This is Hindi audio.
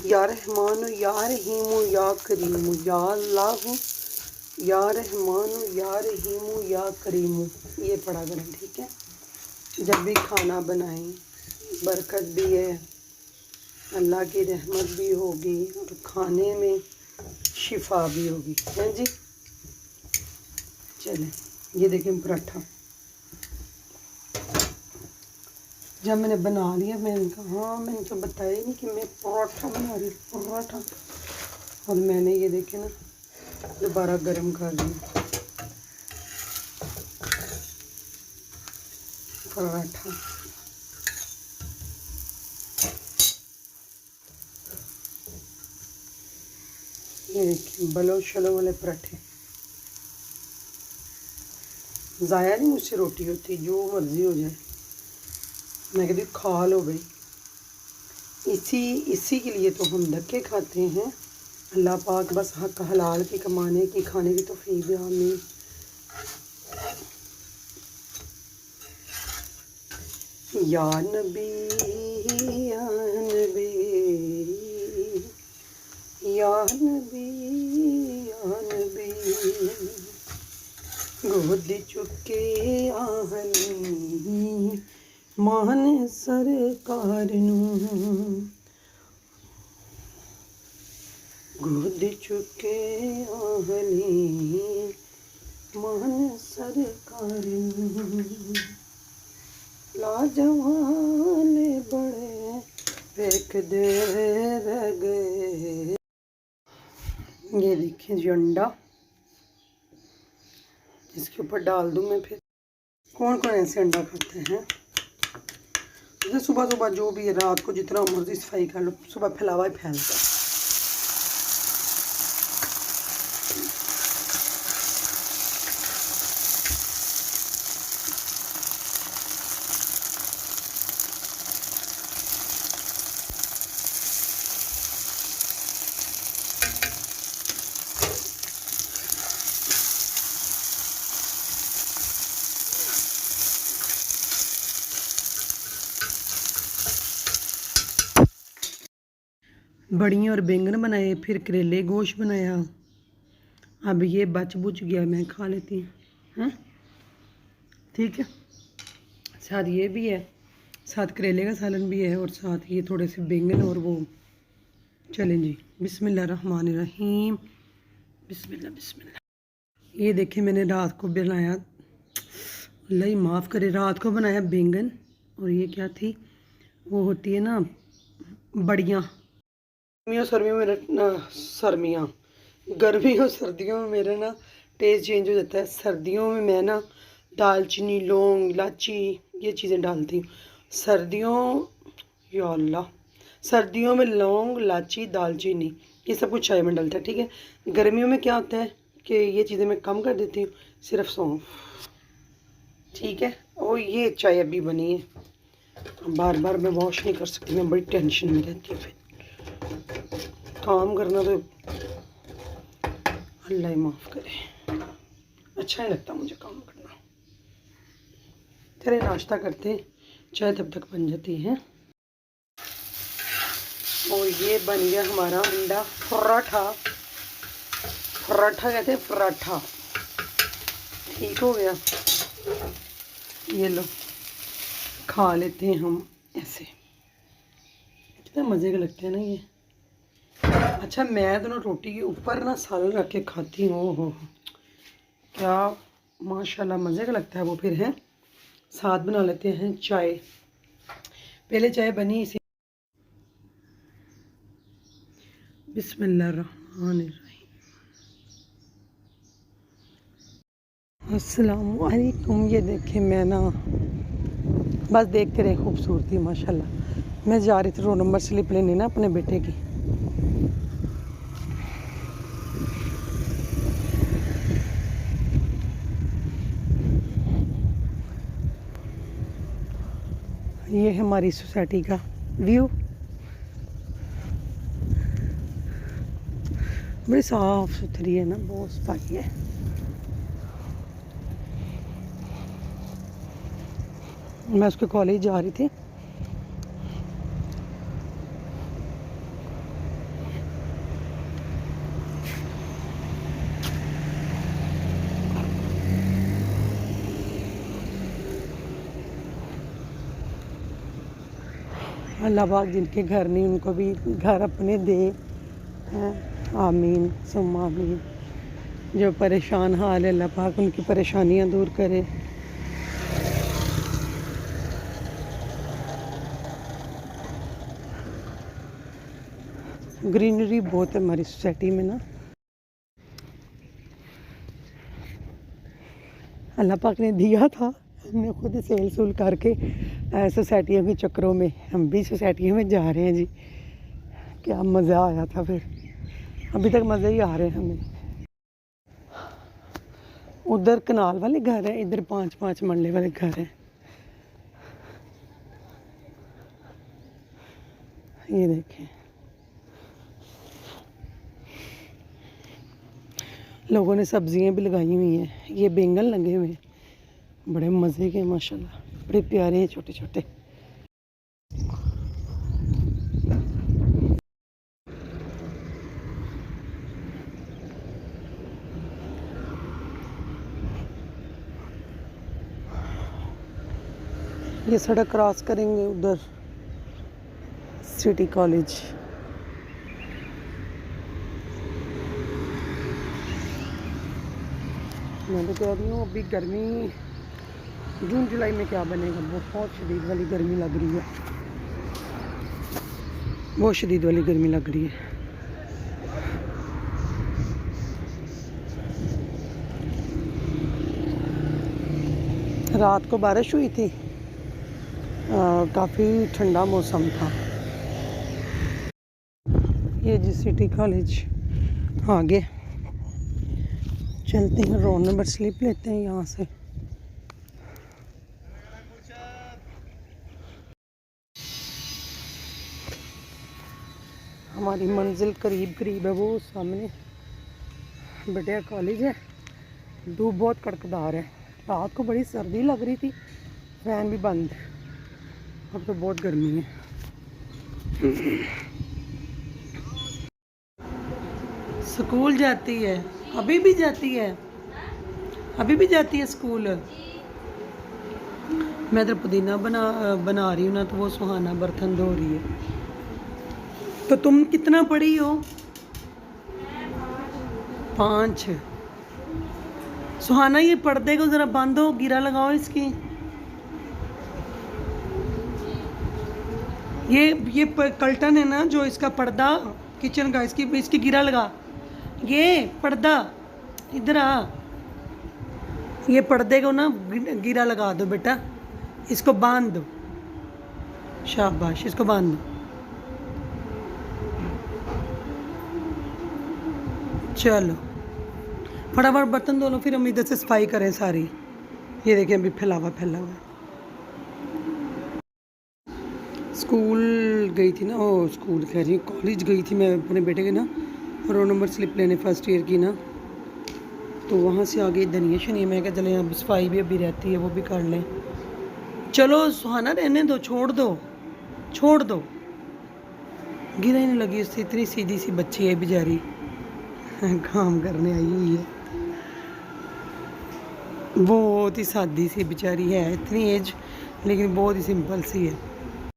या रहमान या रहीम या करीम या अल्लाह या रहमान या रहीम या करीम, ये पढ़ा करें, ठीक है। जब भी खाना बनाएं बरकत भी है, अल्लाह की रहमत भी होगी और खाने में शिफा भी होगी, है जी। चलें, ये देखें पराठा। जब मैंने बना लिया मैंने कहा हाँ, मैंने तो बताया ही नहीं कि मैं पराठा बना रही, पराठा। और मैंने ये देखे ना दोबारा गर्म कर लिया पराठा। ये देखिए बलो शलो वाले पराठे। ज़ाया नहीं मुझसे रोटी होती, जो मर्ज़ी हो जाए, मैं कहती खा लो भाई। इसी के लिए तो हम धक्के खाते हैं। अल्लाह पाक बस हक हलाल की कमाने की खाने की तौफीक दे आमीन। या नबी या नबी या नबी या नबी, गोद चुके आहनी मान सरकार नूं, गोद चुके आहनी मान सरकार नूं, लाजवान बड़े वेख दे रह गए। ये देखिए जी अंडा, इसके ऊपर डाल दूँ मैं। फिर कौन कौन ऐसे अंडा खाते हैं? जैसे सुबह सुबह जो भी है, रात को जितना मर्जी सफाई कर लो, सुबह फैलावा ही फैलता है। बड़ियाँ और बैंगन बनाए, फिर करेले गोश्त बनाया। अब ये बच बुच गया, मैं खा लेती हूँ, ठीक है। साथ ये भी है, साथ करेले का सालन भी है, और साथ ये थोड़े से बैंगन और वो। चलें जी, बिस्मिल्लाहिर्रहमानिर्रहीम, बिस्मिल्लाह बिस्मिल्लाह। ये देखिए मैंने रात को बनाया, अल्लाह ही माफ़ करे, रात को बनाया बैंगन। और ये क्या थी, वो होती है ना बड़ियाँ। गर्मियों सर्दियों में मेरा ना टेस्ट चेंज हो जाता है। सर्दियों में मैं ना दालचीनी लौंग इलायची ये चीज़ें डालती हूँ। या अल्लाह, सर्दियों में लौंग इलायची दालचीनी ये सब कुछ चाय में डलता है, ठीक है। गर्मियों में क्या होता है कि ये चीज़ें मैं कम कर देती हूँ, सिर्फ सौंफ, ठीक है। और ये चाय अभी बनी है, बार बार मैं वॉश नहीं कर सकती, मैं बड़ी टेंशन में रहती हूँ। फिर काम करना तो अल्लाह ही माफ़ करे, अच्छा नहीं लगता मुझे काम करना। चले नाश्ता करते हैं, चाय तब तक बन जाती है। और ये बन गया हमारा अंडा पराठा, पराठा कहते हैं पराठा, ठीक हो गया। ये लो खा लेते हैं हम ऐसे, कितने मज़े के लगते हैं ना ये। अच्छा मैं तो ना रोटी के ऊपर ना सालन रख के खाती हूँ, हो क्या माशाल्लाह मज़े का लगता है वो। फिर है साथ बना लेते हैं चाय, पहले चाय बनी इसी। बिस्मिल्लाहिर्रहमानिर्रहीम, अस्सलामुअलैकुम। ये देखें मैं ना बस देखते रहे खूबसूरती माशाल्लाह। मैं जा रही थी 2 नंबर स्लिप लेने ना अपने बेटे की। ये है हमारी सोसाइटी का व्यू, बड़ी साफ़ सुथरी है ना, बहुत सफाई है। मैं उसके कॉलेज जा रही थी, अल्लाह पाक जिनके घर नहीं उनको भी घर अपने दे हैं। आमीन सुम्मा आमीन। जो परेशान हाल है अल्लाह पाक उनकी परेशानियां दूर करे। ग्रीनरी बहुत है हमारी सोसाइटी में ना। अल्लाह पाक ने दिया था, हमने खुद सेल सूल करके सोसाइटियों के चक्करों में हम भी सोसाइटियों में जा रहे हैं जी। क्या मज़ा आया था, फिर अभी तक मज़े ही आ रहे हैं हमें। उधर कनाल वाले घर हैं, इधर 5-5 मरले वाले घर हैं। ये देखें लोगों ने सब्जियां भी लगाई हुई हैं। ये बैंगन लगे हुए हैं, बड़े मज़े के माशाल्लाह, बड़े प्यारे हैं छोटे छोटे। ये सड़क क्रॉस करेंगे उधर सिटी कॉलेज। मैं तो कह रही हूँ अभी गर्मी जून जुलाई में क्या बनेगा, बहुत शदीद वाली गर्मी लग रही है, बहुत शदीद वाली गर्मी लग रही है। रात को बारिश हुई थी, काफ़ी ठंडा मौसम था। ये जी सिटी कॉलेज आगे चलते हैं, रोड नंबर स्लिप लेते हैं यहाँ से। हमारी मंजिल करीब करीब है, वो सामने बढ़िया कॉलेज है। धूप बहुत कड़कदार है, रात को बड़ी सर्दी लग रही थी, फैन भी बंद, अब तो बहुत गर्मी है। स्कूल जाती है, अभी भी जाती है, अभी भी जाती है स्कूल। मैं इधर पुदीना बना रही हूँ ना, तो वो सुहाना बर्तन धो रही है। तो तुम कितना पढ़ी हो? 5। सुहाना ये पर्दे को ज़रा बंद हो, गिरा लगाओ इसकी। ये कर्टन है ना जो इसका पर्दा किचन का, इसकी गिरा लगा। ये पर्दा इधर आ, ये पर्दे को ना गिरा लगा दो बेटा, इसको बांध दो, शाबाश, इसको बांध दो। चलो फटाफट बर्तन धो लो, फिर हम इधर से सफाई करें सारी। ये देखिए अभी फैला हुआ है। स्कूल गई थी ना, ओ स्कूल कह रही हूँ, कॉलेज गई थी मैं अपने बेटे के ना रोल नंबर स्लिप लेने फर्स्ट ईयर की ना। तो वहाँ से आगे धनिया शनिया, मैं क्या चले यहाँ सफाई भी अभी रहती है, वो भी कर लें। चलो सुहाना रहने दो, छोड़ दो छोड़ दो, गिरा ही नहीं लगी उससे। इतनी सीधी सी बच्ची है बेचारी, काम करने आई हुई है, बहुत ही सादी सी बेचारी है, इतनी एज लेकिन बहुत ही सिंपल सी है।